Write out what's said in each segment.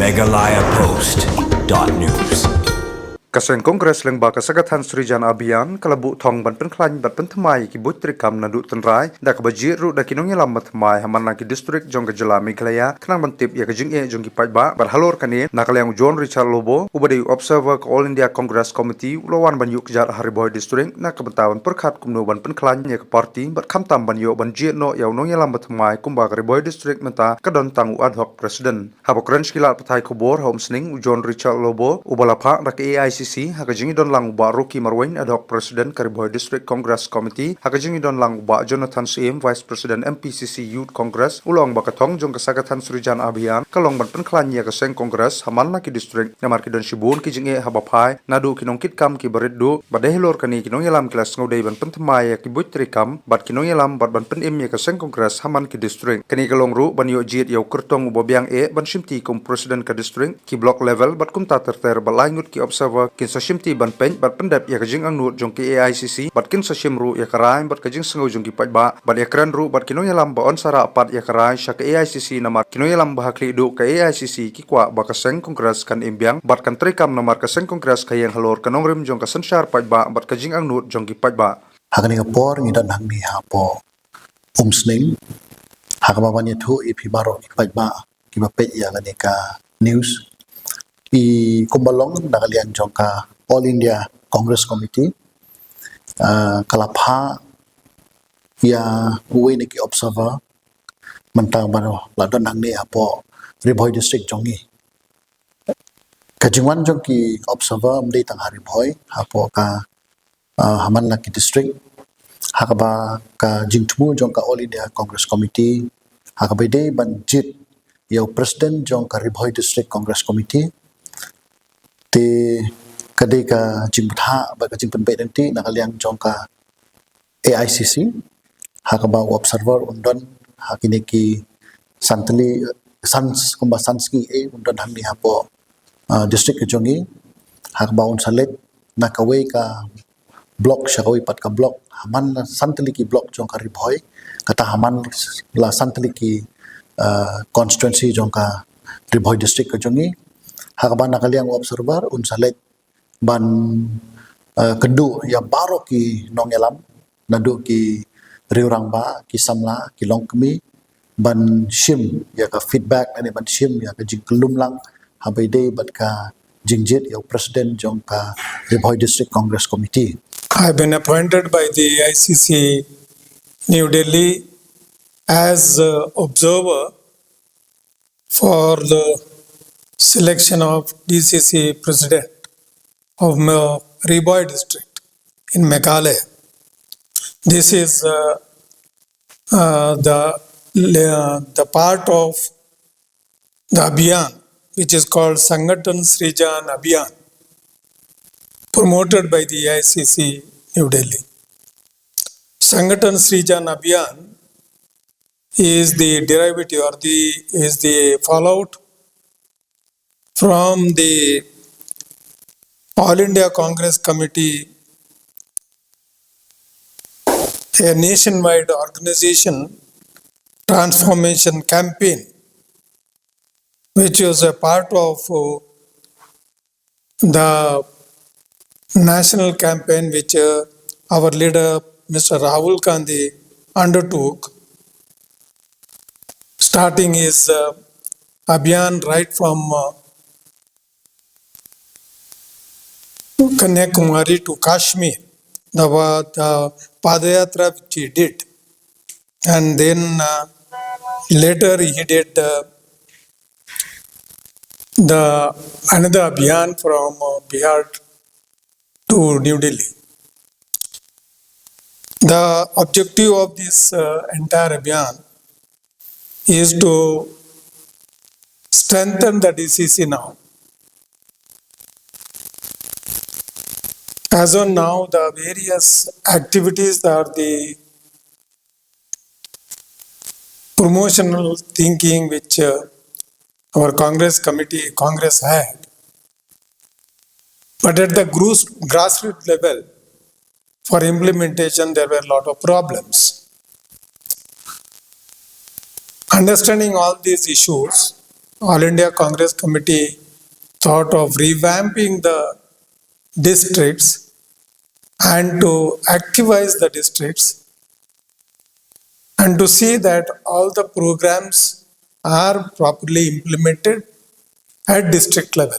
MeghalayaPost.news Kaseng Kongres leng ba kasagatan Srijan Abian kalabu thong ban pynkhlaiñ bat penthmai ki butrikam na du tenrai da ka baji ru da kinong yalam mathmai haman na ki district jong ka jala Meghalaya khnang ban tip ya ka jing e jong ki paiba bar halor kane nakalyang John Richard Lobo ubadi observer ka All India Congress Committee ulowan ban yuk jar Hariboy district na ka bantawan perkhat kumno ban pynkhlaiñ ya ka party bat khamtam ban yo ban ji no yaw nong yalam mathmai kumba ka Hariboy district menta ka don tangu ad hoc president habokran skila pathai khobor homsning John Richard Lobo ubalapha da ka AICC hakajingi don lang ba Rocky Marwain ad hoc president Hariboy District Congress Committee hakajingi don lang ba Jonathan Sim vice president MPCC Youth Congress ulong ba kathong jong kasagatan Srijan Abian kalong ban pynkhlaiñ ya kaseng congress hamal na ki district namar ki don shibun ki jinge habaphai nadu kinong kitkam ki bariddu badehlor kani kinong yalam kelas ngodei ban penthmai ya ki butrikam bat kinong yalam bat ban penim ya kaseng congress haman ki district kani kalong ru ban yo jit yaw kertong ubobiang e ban shimti kum president ka district ki block level bat kum ta terter balangut ki observer kin sa shimti ban pen bat pendap ya kajing ang nut jong ki AICC bat kin sa shimru ya karai bat kajing sengo jong ki pajba bat ya kran ru bat kinong yalam ba on sara pat ya karai sha ka AICC namar kinong yalam ba hakli du ka AICC ki kwa ba kaseng congress kan imbiang bat kan trikam namar kaseng congress kayeng halor kanong rim jong ka sanshar pajba bat kajing ang nut jong ki pajba hakani ka por ngi dan hangni ha po umsning hakaba ban yathu ipi baro ki pajba ki ba pe ya ngani ka news i kumbalong nakalian jong ka All India Congress Committee kalapha ya uwi ni ki observer mentang bano ladon hangni apo Hariboy district jongi kajingwan jong ki observer mdei tang Hariboy apo ka haman na ki district hakaba ka jingtmu jong ka All India Congress Committee hakaba dei ban jit yo president jong ka Hariboy district Congress Committee te kadai ka jingpatha ba ka jingpenpe nanti nakaliang jong ka AICC hakaba observer undon hakini ki santali sans kumba sanski e undon hamni hapo district jongi hakaba un salet nakawe ka block shakawi pat ka block haman santali ki block jong ka Hariboy kata haman la santali ki constituency jong ka Hariboy district jongi hakaba nakaliang observer un salet ban kedu ya baro ki nongyalam nadu ki riurang ba ki samla ki longkmi ban shim ya ka feedback ani ban shim ya ka jingklum lang habai dei bat ka jingjit ya president jong ka Hariboy District Congress Committee. I have been appointed by the AICC New Delhi as observer for the selection of DCC president of Hariboy district in Meghalaya. This is the part of the Abhiyan which is called Sangathan Srijan Abhiyan promoted by the AICC New Delhi. Sangathan Srijan Abhiyan is the derivative or is the fallout from the All India Congress Committee, a nationwide organization transformation campaign, which was a part of the national campaign which our leader Mr. Rahul Gandhi undertook, starting his Abhiyan right from Kanyakumari to Kashmir, the Padayatra which he did, and then later he did the another Abhiyan from Bihar to New Delhi. The objective of this entire Abhiyan is to strengthen the DCC now. As on now, the various activities are the promotional thinking which our Congress had. But at the grassroots level, for implementation, there were a lot of problems. Understanding all these issues, All India Congress Committee thought of revamping the districts and to activize the districts and to see that all the programs are properly implemented at district level.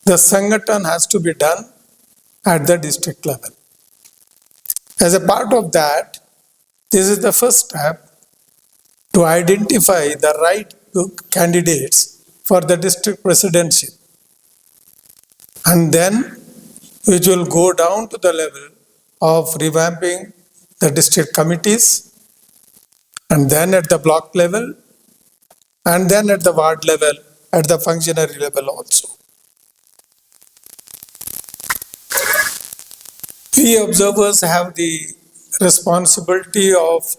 The Sangathan has to be done at the district level. As a part of that, this is the first step to identify the right candidates for the district presidency. And then which will go down to the level of revamping the district committees, and then at the block level, and then at the ward level, at the functionary level also. We observers have the responsibility of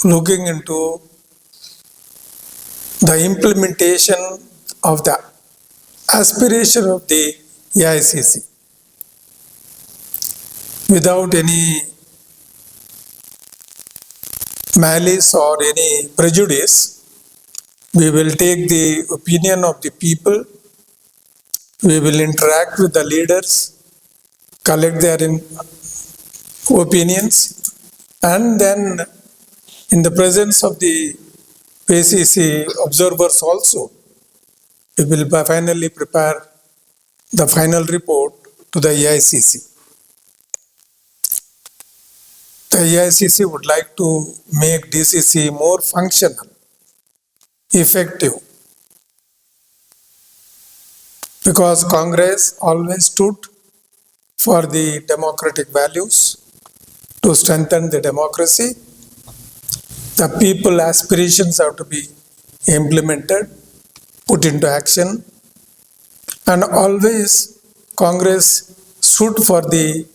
looking into the implementation of the aspiration of the AICC. Without any malice or any prejudice, we will take the opinion of the people, we will interact with the leaders, collect their opinions, and then in the presence of the AICC observers also, we will finally prepare the final report to the AICC. The AICC would like to make DCC more functional, effective, because Congress always stood for the democratic values, to strengthen the democracy. The people aspirations have to be implemented, put into action, and always Congress stood for the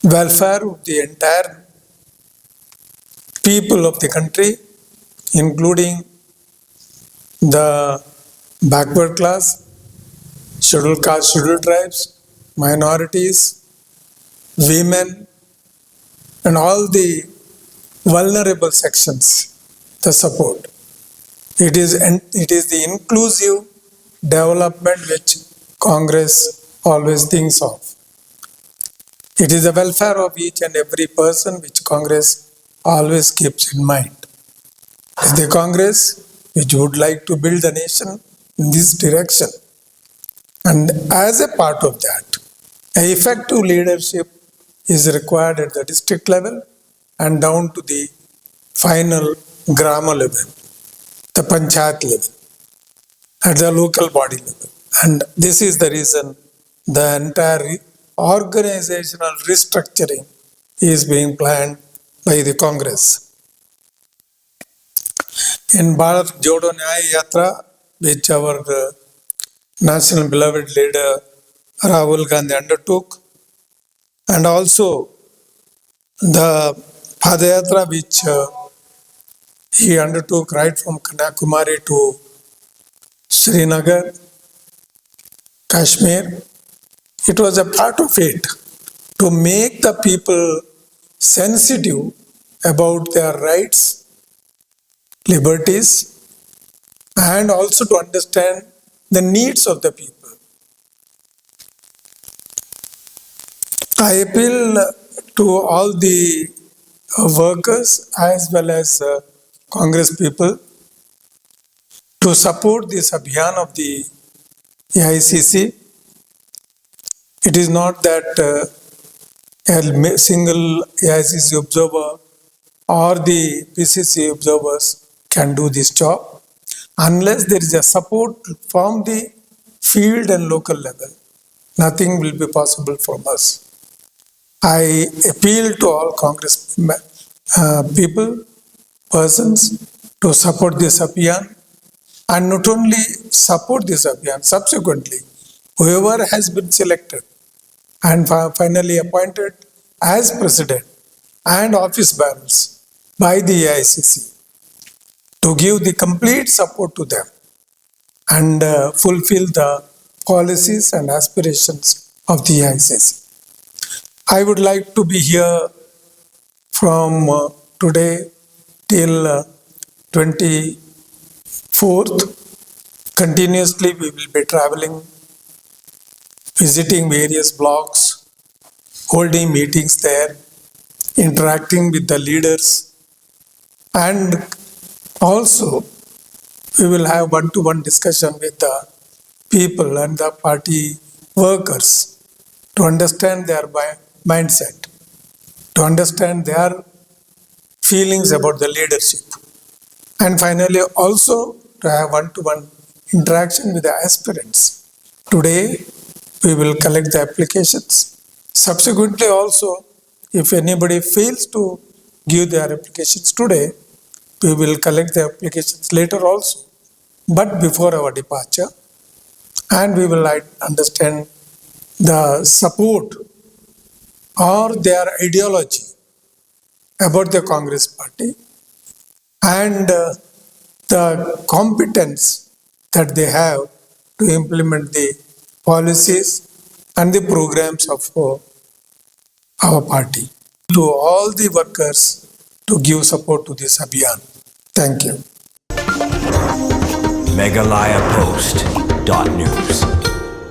welfare of the entire people of the country, including the backward class, scheduled caste, scheduled tribes, minorities, women, and all the vulnerable sections, the support. It is the inclusive development which Congress always thinks of. It is the welfare of each and every person which Congress always keeps in mind. It is the Congress which would like to build the nation in this direction. And as a part of that, an effective leadership is required at the district level and down to the final grama level, the panchayat level, at the local body level. And this is the reason the entire organizational restructuring is being planned by the Congress. In Bharat Jodo Nyaya Yatra, which our national beloved leader Rahul Gandhi undertook, and also the Padayatra which he undertook right from Kanyakumari to Srinagar, Kashmir. It was a part of it to make the people sensitive about their rights, liberties, and also to understand the needs of the people. I appeal to all the workers as well as Congress people to support this Abhiyan of the AICC. It is not that a single AICC observer or the PCC observers can do this job. Unless there is a support from the field and local level, nothing will be possible from us. I appeal to all Congress people, persons, to support this Abhiyan, and not only support this Abhiyan, subsequently, whoever has been selected and finally appointed as president and office bearers by the AICC, to give the complete support to them and fulfill the policies and aspirations of the AICC. I would like to be here from today till 25th Fourth, continuously we will be traveling, visiting various blocks, holding meetings there, interacting with the leaders, and also we will have one-to-one discussion with the people and the party workers to understand their mindset, to understand their feelings about the leadership. And finally, also to have one-to-one interaction with the aspirants. Today, we will collect the applications. Subsequently also, if anybody fails to give their applications today, we will collect the applications later also, but before our departure. And we will understand the support or their ideology about the Congress party and the competence that they have to implement the policies and the programs of our party. To all the workers to give support to this Abhiyan. Thank you. MeghalayaPost.news.